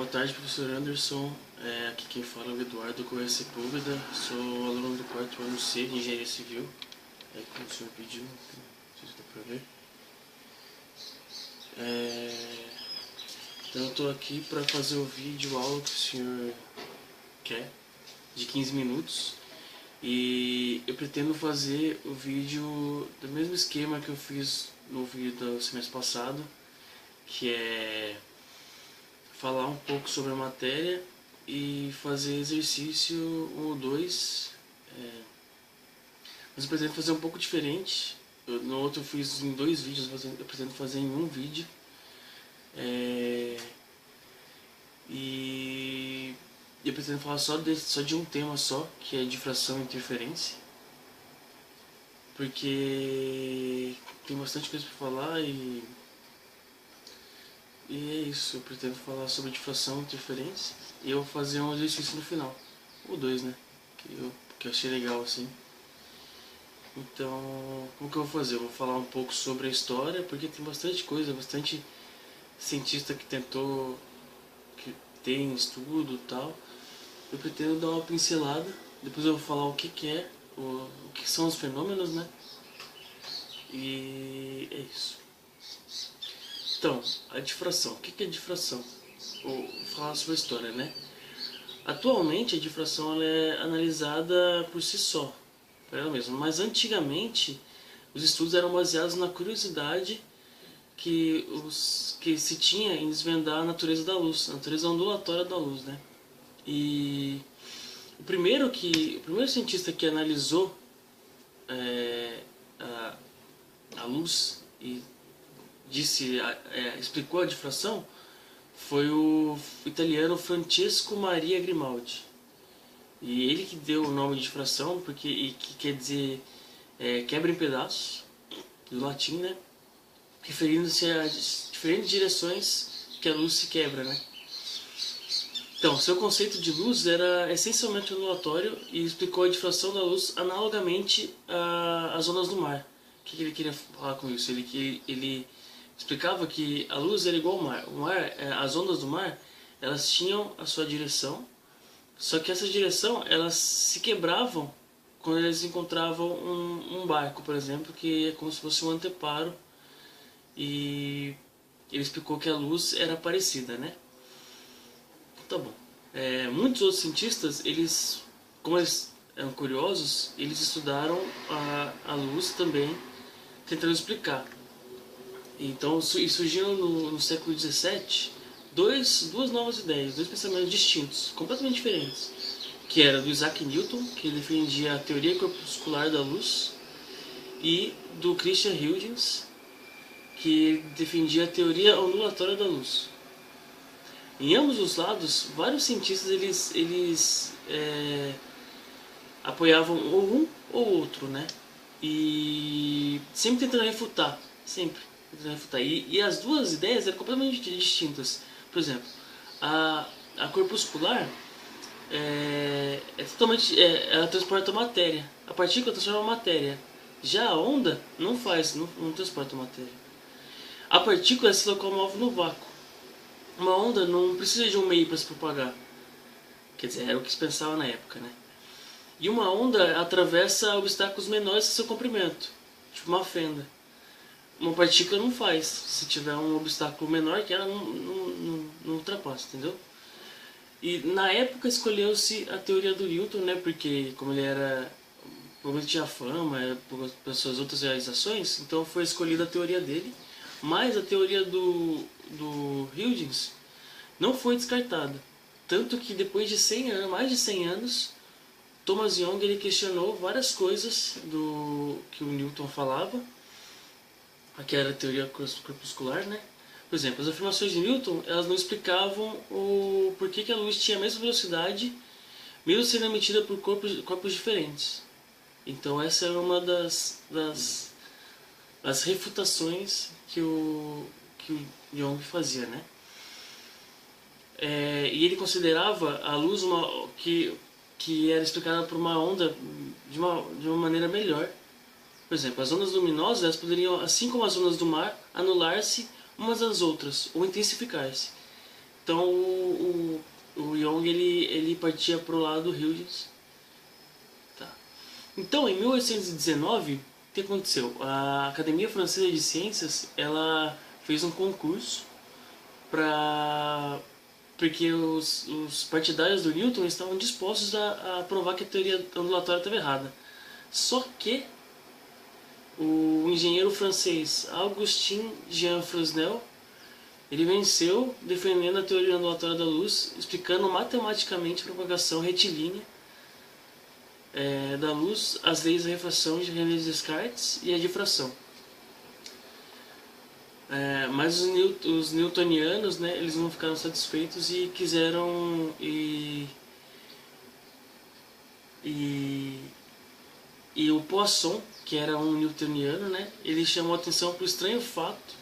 tarde, professor Anderson. Aqui quem fala é o Eduardo Correia Sepúlveda. Sou aluno do 4º ano C de Engenharia Civil. Como o senhor pediu, não sei se dá pra ver. Então eu estou aqui para fazer o vídeo aula que o senhor quer, de 15 minutos. E eu pretendo fazer o vídeo do mesmo esquema que eu fiz no vídeo do semestre passado, que é falar um pouco sobre a matéria e fazer exercício 1 ou 2. Mas eu pretendo fazer um pouco diferente. No outro eu fiz em 2 vídeos, eu pretendo fazer em 1 vídeo. E eu pretendo falar só de um tema só, que é difração e interferência. Porque tem bastante coisa para falar e é isso. Eu pretendo falar sobre difração e interferência e eu vou fazer um exercício no final, ou 2, né, que eu achei legal assim. Então, como que eu vou fazer? Eu vou falar um pouco sobre a história, porque tem bastante coisa, bastante cientista que tentou, que tem estudo e tal. Eu pretendo dar uma pincelada, depois eu vou falar o que é, o que são os fenômenos, né? E é isso. Então, a difração. O que é difração? Vou falar sobre a história, né? Atualmente a difração ela é analisada por si só, por ela mesma. Mas antigamente os estudos eram baseados na curiosidade que se tinha em desvendar a natureza da luz, a natureza ondulatória da luz, né? E o primeiro cientista que analisou a luz e explicou a difração foi o italiano Francesco Maria Grimaldi. E ele que deu o nome de difração, que quer dizer quebra em pedaços, do latim, né? Referindo-se a diferentes direções que a luz se quebra, né? Então, seu conceito de luz era essencialmente ondulatório e explicou a difração da luz analogamente às ondas do mar. O que ele queria falar com isso? Ele explicava que a luz era igual ao mar. As ondas do mar, elas tinham a sua direção, só que essa direção, elas se quebravam quando eles encontravam um barco, por exemplo, que é como se fosse um anteparo. E ele explicou que a luz era parecida, né? Tá bom. Muitos outros cientistas, como eles eram curiosos, eles estudaram a luz também, tentando explicar. Então, surgiram no século XVII duas novas ideias, 2 pensamentos distintos, completamente diferentes, que era do Isaac Newton, que defendia a teoria corpuscular da luz, e do Christian Huygens, que defendia a teoria ondulatória da luz. Em ambos os lados, vários cientistas eles apoiavam ou um ou outro, né? E sempre tentando refutar, E as duas ideias eram completamente distintas. Por exemplo, a corpuscular ela transporta matéria. A partícula transforma matéria. Já a onda não transporta matéria. A partícula se locomove no vácuo. Uma onda não precisa de um meio para se propagar. Quer dizer, era o que se pensava na época, né? E uma onda atravessa obstáculos menores que seu comprimento, tipo uma fenda. Uma partícula não faz. Se tiver um obstáculo menor, que ela não ultrapassa, entendeu? E na época escolheu-se a teoria do Newton, né? Porque como ele provavelmente tinha fama por suas outras realizações, então foi escolhida a teoria dele. Mas a teoria do Huygens não foi descartada. Tanto que depois de 100 anos, mais de 100 anos, Thomas Young ele questionou várias coisas que o Newton falava, que era a teoria corpuscular, né? Por exemplo, as afirmações de Newton elas não explicavam o porquê que a luz tinha a mesma velocidade, mesmo sendo emitida por corpos diferentes. Então essa era uma das refutações que o Young fazia, né? E ele considerava a luz que era explicada por uma onda de uma maneira melhor. Por exemplo, as ondas luminosas elas poderiam, assim como as ondas do mar, anular-se umas às outras ou intensificar-se. Então o Young ele partia pro lado Huygens. Tá. Então em 1819, o que aconteceu? A Academia Francesa de Ciências ela fez um concurso para porque os partidários do Newton estavam dispostos a provar que a teoria ondulatória estava errada. Só que o engenheiro francês Augustin Jean Fresnel ele venceu defendendo a teoria ondulatória da luz, explicando matematicamente a propagação retilínea da luz, as leis da refração de René Descartes e a difração. Mas os newtonianos, né, eles não ficaram satisfeitos e quiseram e o Poisson, que era um newtoniano, né, ele chamou a atenção para o estranho fato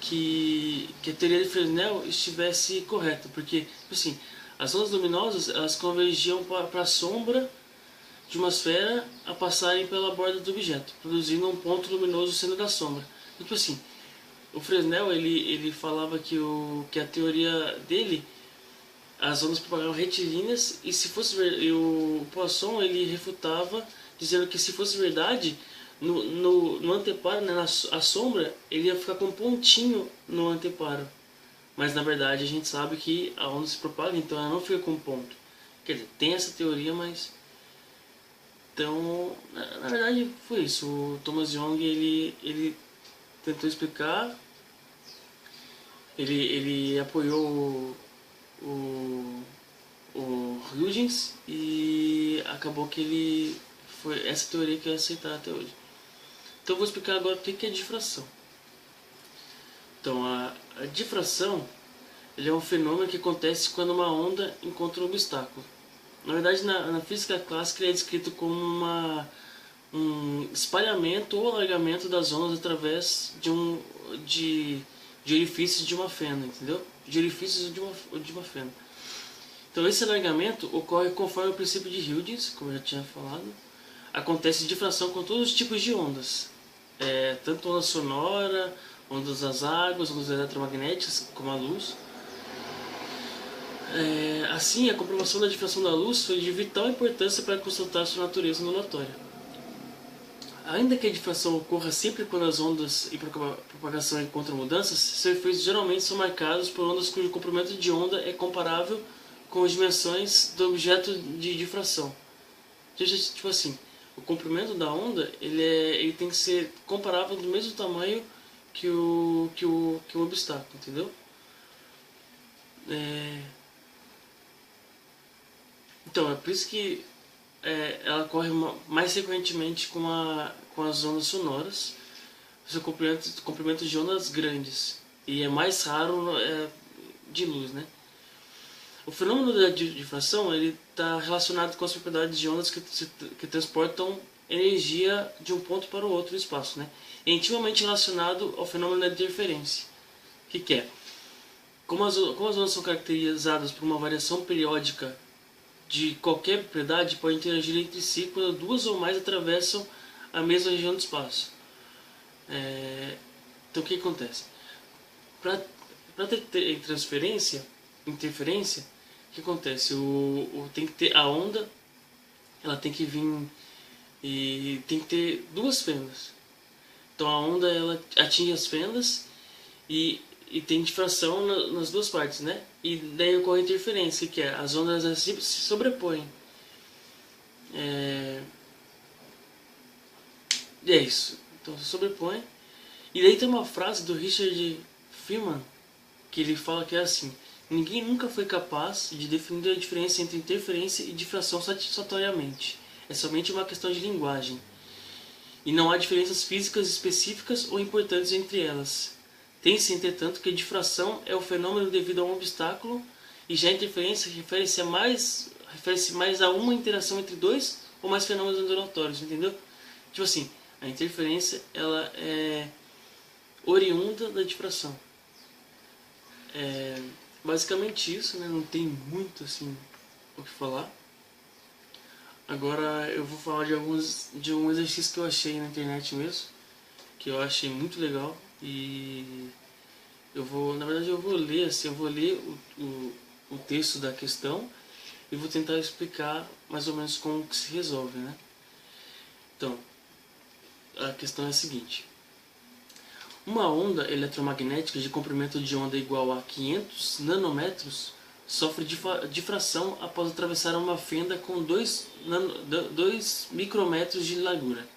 que a teoria de Fresnel estivesse correta, porque assim, as ondas luminosas elas convergiam para a sombra de uma esfera a passarem pela borda do objeto, produzindo um ponto luminoso sendo da sombra. Tipo assim, o Fresnel ele falava que a teoria dele as ondas propagavam retilíneas e se fosse e o Poisson ele refutava dizendo que se fosse verdade no anteparo, né, a sombra, ele ia ficar com um pontinho no anteparo. Mas na verdade a gente sabe que a onda se propaga, então ela não fica com ponto. Quer dizer, tem essa teoria, mas... Então, na verdade foi isso. O Thomas Young, ele tentou explicar, ele apoiou o Huygens e acabou que foi essa teoria que é aceitada até hoje. Então eu vou explicar agora o que é difração. Então a difração ele é um fenômeno que acontece quando uma onda encontra um obstáculo. Na verdade na física clássica ele é descrito como um espalhamento ou alargamento das ondas através de orifícios de uma fenda, entendeu? De orifícios de uma fenda. Então esse alargamento ocorre conforme o princípio de Huygens, como eu já tinha falado. Acontece difração com todos os tipos de ondas, tanto onda sonora, ondas das águas, ondas eletromagnéticas, como a luz. Assim, a comprovação da difração da luz foi de vital importância para constatar sua natureza ondulatória. Ainda que a difração ocorra sempre quando as ondas e propagação encontram mudanças, seus efeitos geralmente são marcados por ondas cujo comprimento de onda é comparável com as dimensões do objeto de difração. Tipo assim, o comprimento da onda ele tem que ser comparável do mesmo tamanho que o obstáculo, entendeu? Então é por isso que ela ocorre mais frequentemente com as ondas sonoras, seu comprimento de ondas grandes, e é mais raro de luz, né? O fenômeno da difração está relacionado com as propriedades de ondas que transportam energia de um ponto para o outro no espaço, né? É intimamente relacionado ao fenômeno da interferência. O que é? Como as ondas são caracterizadas por uma variação periódica de qualquer propriedade, podem interagir entre si quando duas ou mais atravessam a mesma região do espaço. Então o que acontece? Para ter interferência, o que acontece? Tem que ter a onda, ela tem que vir e tem que ter duas fendas. Então a onda ela atinge as fendas e tem difração nas duas partes, né? E daí ocorre interferência, que é as ondas se sobrepõem. E é isso. Então se sobrepõe. E daí tem uma frase do Richard Feynman que ele fala que é assim: ninguém nunca foi capaz de definir a diferença entre interferência e difração satisfatoriamente. É somente uma questão de linguagem. E não há diferenças físicas específicas ou importantes entre elas. Tem-se, entretanto, que a difração é o fenômeno devido a um obstáculo, e já a interferência refere-se mais a uma interação entre dois ou mais fenômenos ondulatórios, entendeu? Tipo assim, a interferência ela é oriunda da difração. Basicamente isso, né? Não tem muito assim o que falar. Agora eu vou falar de um exercício que eu achei na internet mesmo, que eu achei muito legal e Na verdade eu vou ler assim, eu vou ler o texto da questão e vou tentar explicar mais ou menos como que se resolve, né? Então, a questão é a seguinte: uma onda eletromagnética de comprimento de onda igual a 500 nanômetros sofre difração após atravessar uma fenda com 2 micrômetros de largura.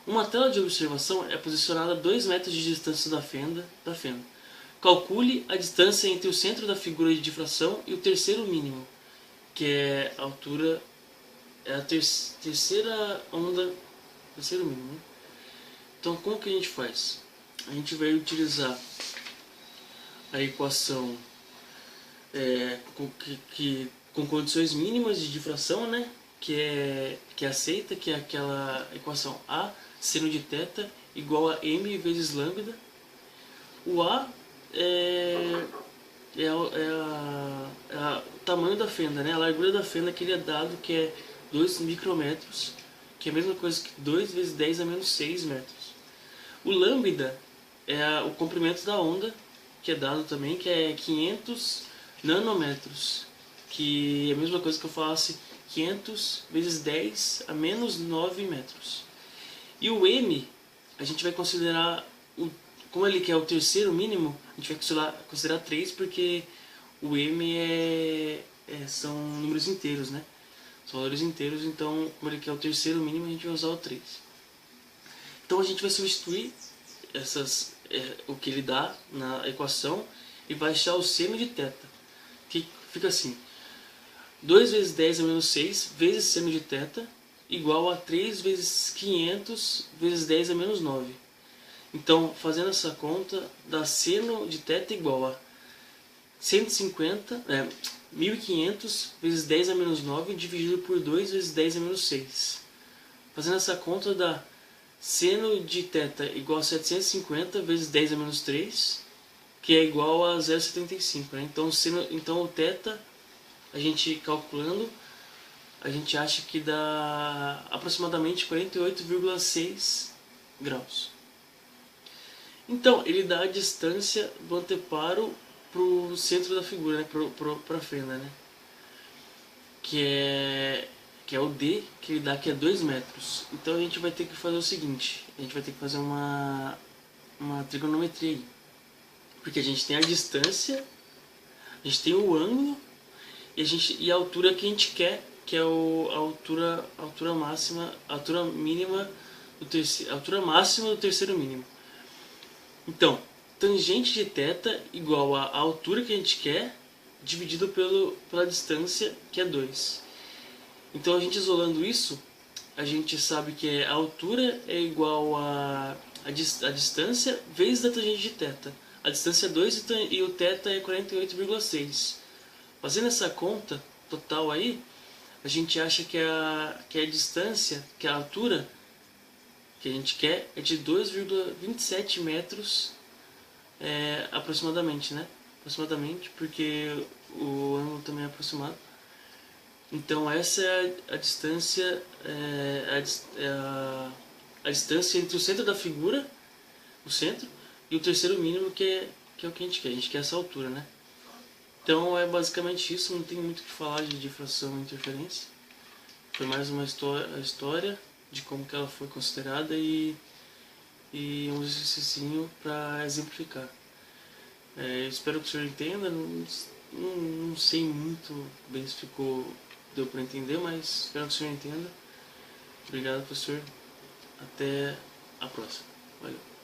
Uma tela de observação é posicionada a 2 metros de distância da fenda. Calcule a distância entre o centro da figura de difração e o terceiro mínimo, que é a altura, é a terceira onda, terceiro mínimo, né? Então, como que a gente faz? A gente vai utilizar a equação com condições mínimas de difração, né? Que é aceita, que é aquela equação A seno de θ igual a m vezes lambda. O A o tamanho da fenda, né? A largura da fenda que ele é dado, que é 2 micrômetros, que é a mesma coisa que 2 vezes 10 a menos 6 metros. O lambda é o comprimento da onda, que é dado também, que é 500 nanômetros, que é a mesma coisa que eu falasse 500 vezes 10 a menos 9 metros. E o m, a gente vai considerar, como ele quer o terceiro mínimo, a gente vai considerar 3, porque o m são números inteiros, né? São valores inteiros, então como ele quer o terceiro mínimo, a gente vai usar o 3. Então a gente vai substituir o que ele dá na equação e vai achar o seno de θ, que fica assim: 2 vezes 10 a menos 6 vezes seno de θ igual a 3 vezes 500 vezes 10 a menos 9. Então, fazendo essa conta, dá seno de θ igual a 1500 vezes 10 a menos 9 dividido por 2 vezes 10 a menos 6. Fazendo essa conta, dá seno de θ igual a 750 vezes 10 a menos 3, que é igual a 0,75. Né? Então o θ, a gente calculando, a gente acha que dá aproximadamente 48,6 graus. Então, ele dá a distância do anteparo para o centro da figura, né? Para a fenda, né? Que é o D, que ele dá, que é 2 metros. Então a gente vai ter que fazer o seguinte: a gente vai ter que fazer uma trigonometria aí. Porque a gente tem a distância, a gente tem o ângulo e a altura que a gente quer, que é a altura máxima, a altura mínima a altura máxima do terceiro mínimo. Então, tangente de θ igual a altura que a gente quer dividido pela distância, que é 2. Então, a gente isolando isso, a gente sabe que a altura é igual a distância vezes a tangente de θ. A distância é 2 e o θ é 48,6. Fazendo essa conta total aí, a gente acha que a distância, que a altura que a gente quer é de 2,27 metros aproximadamente, né? Aproximadamente, porque o ângulo também é aproximado. Então essa é a distância, a distância entre o centro da figura, o centro, e o terceiro mínimo, que é o que a gente quer. A gente quer essa altura, né? Então é basicamente isso, não tem muito o que falar de difração e interferência. Foi mais uma história de como que ela foi considerada e um exercício para exemplificar. Espero que o senhor entenda, não sei muito bem se deu para entender, mas espero que o senhor entenda. Obrigado, professor. Até a próxima. Valeu.